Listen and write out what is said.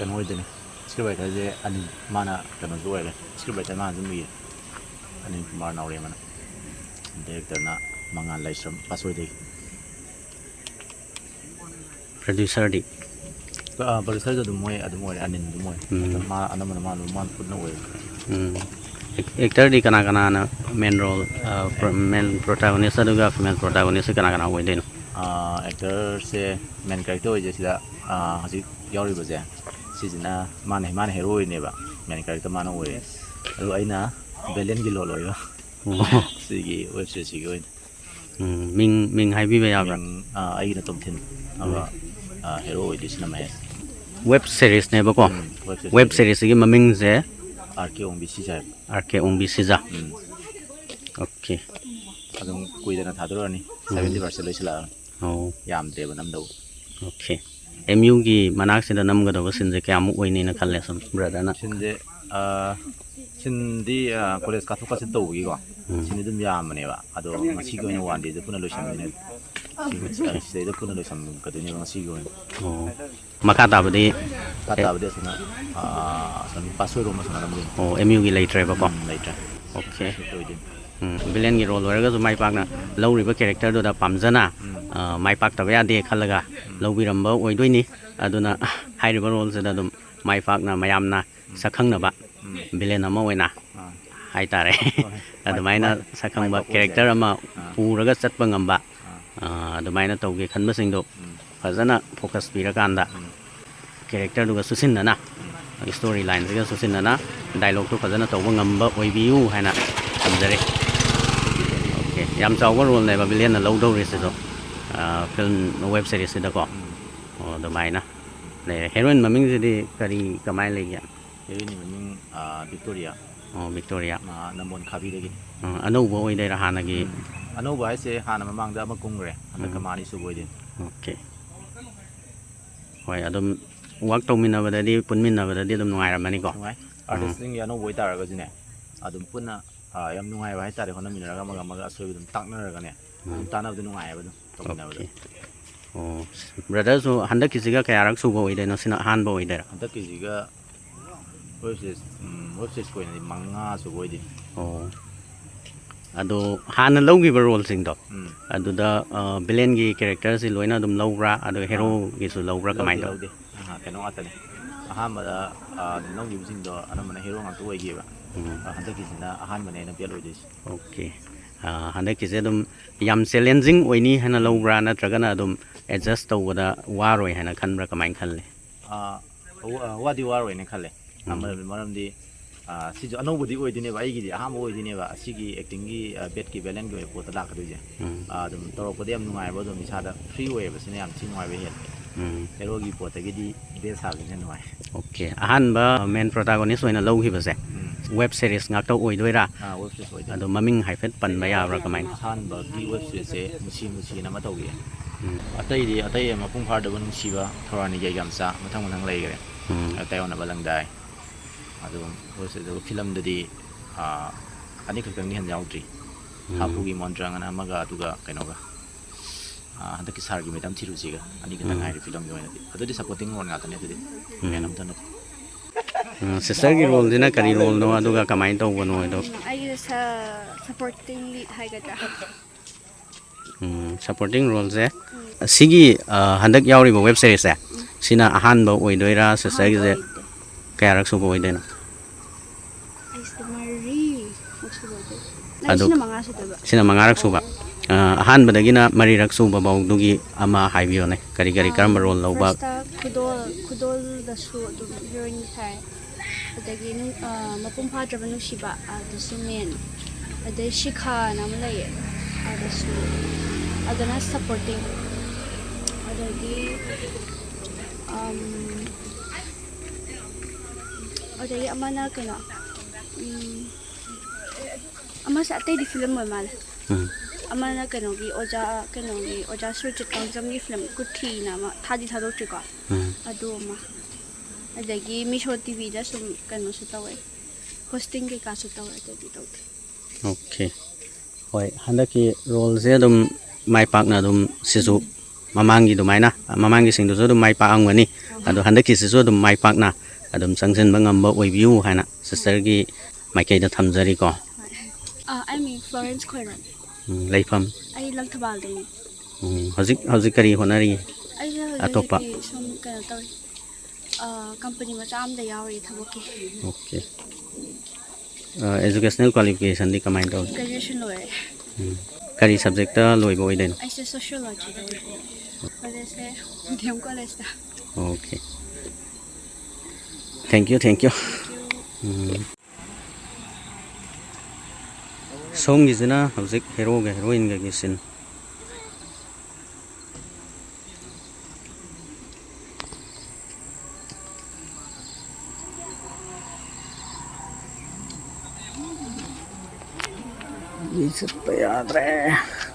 Kan hoy din script writer je ani mana kan zo ele script writer ma zum yi ani KUMAR NAOREM mana director na Mangal Laisram pasoi de producer di producer do moy adu moy anin do moy ma anamana ma man put no way actor di kana kana na main role main protagonist aduga female protagonist kana kana hoy din actor se main character je sida hasi yauri ba je sijina mana hero ne ba main character mana hoy adu aina villain gi lo loy ba sigi web series gi hoy ming hai bi ba ya ba ai na tom thin aba hero hoy disna ma web series ne ba ko web series gi maming je R.K Ongbi Sija R.K Ongbi Sija okay adum kuidana thadorani 70% loisila yam deba namdo okay MU gi manak sin da namga do sin je kya mu oini na khalle sam brother na sindi college ka thoka sin to gi ko sindi dum yam ne ba ado ngasi go ni wande de puna loisam ne sindi de puna loisam ka de ni ngasi go maka ta bade sina san pasoi ro ma sana namdo MU gi later ba ko later okay villain gi role waraga mai pak na low riba character do da pamjana mai pak ta ya de khalaga low birambo oi doini aduna hai riba role se da dum mai pak na mayamna sakhang na ba villain ama oina hai tare adumai na sakhang ba character ama puraga chatpa ngamba adumai na tawge khanba sing do fazana focus pira kanda character do ga susin na story line ga susin na dialogue to fazana tawba ngamba oi biu haina amjare yam chawga role ne ba villain na low do ris do film web series da ko do mai na le heroine maming di kari kamai le ya heroine maming Victoria Victoria namon khabi de gi ano bo oi de ra hana gi ano ba se hana mamang da ma kungre ana kamani su boy din okay hoi adum work to min na ba di pun min na ba di dum ngai ra mani ko artist ning ya no boy tar ga jine adum punna yam nungai ba haitare hona minara ga maga asoi dum takna ga ne tana du nungai ba dum tokna ba brother so handa kisiga kaya rak su bo ide no sina han bo ide handa kisiga website ko ni manga su bo ide ado han low gi role sing do ado da villain gi character si loina dum low ra ado hero gi su low ra kamai do keno atane ahama da no gi sing do anamana hero ngam to wai gi ba handa kisina ahan mane na pialo dis okay handa kise dum yam challenging oini hana low ra na tragana dum adjust to wada waroi hana khanbra kamai khalle wadi waroi ne khalle amar maram di si jo anobudi oi dine ba igi di aham oi dine ba sigi acting gi bet ki balance gi pot la ka duje dum toro ko dem nungai ba dum isada free way ba sine yam chin wai be hen hero gi pot gi di be sa gi hen wai okay ahan ba main protagonist oina low hi ba se web series ngak to oi doira web series oi ado maming haifet pan ba ya ra kamai han ba gi web series se musi na ma to gi atai ma pung phar da ban si ba thorani ge gam sa mathang lai gare atai ona balang dai ado web series film da di ani khakang ni han yaudri hapu gi mondrang ana maga atuga kainoga handa ki sar gi medam thiru siga ani ka tangai ri film gi oina di ado di supporting role ngata ne di menam tan sister gi role dina kari role no aduga kamai to wono do I supporting lead hai ga supporting role je sigi handak yauri bo web series se sina ahan bo oi doira sister gi je kaya rak su bo oi dena adu sina mangarak su ba ahan badagina mari rak su ba baw dugi ama haibio ne kari kari karam role lo ba kudol da su du heroine thai adagi nu mapum pha draba nu shiba du sumen ꯑꯗꯩ ꯁꯤꯈꯥꯅ ꯑꯃ ꯂꯩꯌꯦ ꯑꯗꯨꯁꯨ ꯑꯗꯨꯅ supporting ꯑꯗꯒꯤ ꯑꯗꯒꯤ ꯑꯃꯅ ꯀꯩꯅꯣ ꯑꯃꯁꯦ ꯑꯇꯩꯗꯤ ꯐꯤꯂꯝ ꯑꯣꯏ ꯃꯥꯜꯂꯦ ꯑꯃꯅ ꯀꯩꯅꯣꯒꯤ ꯑꯣꯖꯥ ꯁꯨꯔꯖꯤꯠ ꯀꯥꯡꯖꯝꯒꯤ ꯐꯤꯂꯝ ꯀꯨꯊꯤꯅ ꯑꯃ ꯊꯥꯗꯣꯛꯇ꯭ꯔꯤꯀꯣ ꯑꯗꯨ ꯑꯃ ꯑꯗꯒꯤ ꯃꯤꯁꯣ ꯇꯤꯚꯤꯗ ꯁꯨꯝ ꯀꯩꯅꯣꯁꯨ ꯇꯧꯋꯦ ꯍꯣꯁꯇꯤꯡ ꯀꯩꯀꯥꯁꯨ ꯇꯧꯋꯦ ꯑꯇꯩꯗꯤ ꯇꯧꯗꯦ ꯑꯣꯀꯦ ꯍꯣꯏ ꯍꯟꯗꯛꯀꯤ ꯔꯣꯜꯁꯦ ꯑꯗꯨꯝ ꯃꯥꯏ ꯄꯥꯛꯅ ꯑꯗꯨꯝ ꯁꯤꯁꯨ ꯃꯃꯥꯡꯒꯤ ꯑꯗꯨꯃꯥꯏꯅ ꯃꯃꯥꯡꯒꯤꯁꯤꯡꯗꯨꯁꯨ ꯑꯗꯨꯝ ꯃꯥꯏ ꯄꯥꯛꯑꯝꯒꯅꯤ ꯑꯗꯣ ꯍꯟꯗꯛꯀꯤꯁꯤꯁꯨ ꯑꯗꯨꯝ ꯃꯥꯏ ꯄꯥꯛꯅ ꯑꯗꯨꯝ ꯆꯪꯁꯤꯟꯕ ꯉꯝꯕ ꯑꯣꯏꯕꯤꯌꯨ ꯍꯥꯏꯅ ꯁꯤꯁꯇꯔꯒꯤ ꯃꯥꯏꯀꯩꯗ ꯊꯝꯖꯔꯤꯀꯣ ꯑꯩ ꯃꯤꯡ ꯐ꯭ꯂꯣꯔꯦꯟꯁ ꯈꯣꯏꯔꯝ ꯂꯩꯐꯝ ꯑꯩ ꯂꯪꯊꯕꯥꯜꯗꯩꯅꯤ ꯍꯧꯖꯤꯛ ꯀꯔꯤ ꯍꯣꯠꯅꯔꯤ ꯑꯩꯁꯦ ꯑꯇꯣꯞꯄ ꯍꯧꯖꯤꯛ ꯁꯨꯝ ꯀꯩꯅꯣ ꯇꯧꯔꯤ ꯀꯝꯄꯅꯤ ꯃꯆꯥ ꯑꯃꯗ ꯌꯥꯎꯔꯤ ꯊꯕꯛꯀꯤ ꯑꯣꯀꯦ एजुकेशनल क्वालिफिकेशन कमाइन तौर ग्रेजुएशन लोरे करी सब्जेक्ट लोइबो ओइदेन ऐसे सोशियोलॉजी दा कॉलेज से डीएम कॉलेज दा ओके थैंक यू सोंग गिजना हौजिक हीरो गे हीरोइन गे सिन ये सब याद रहे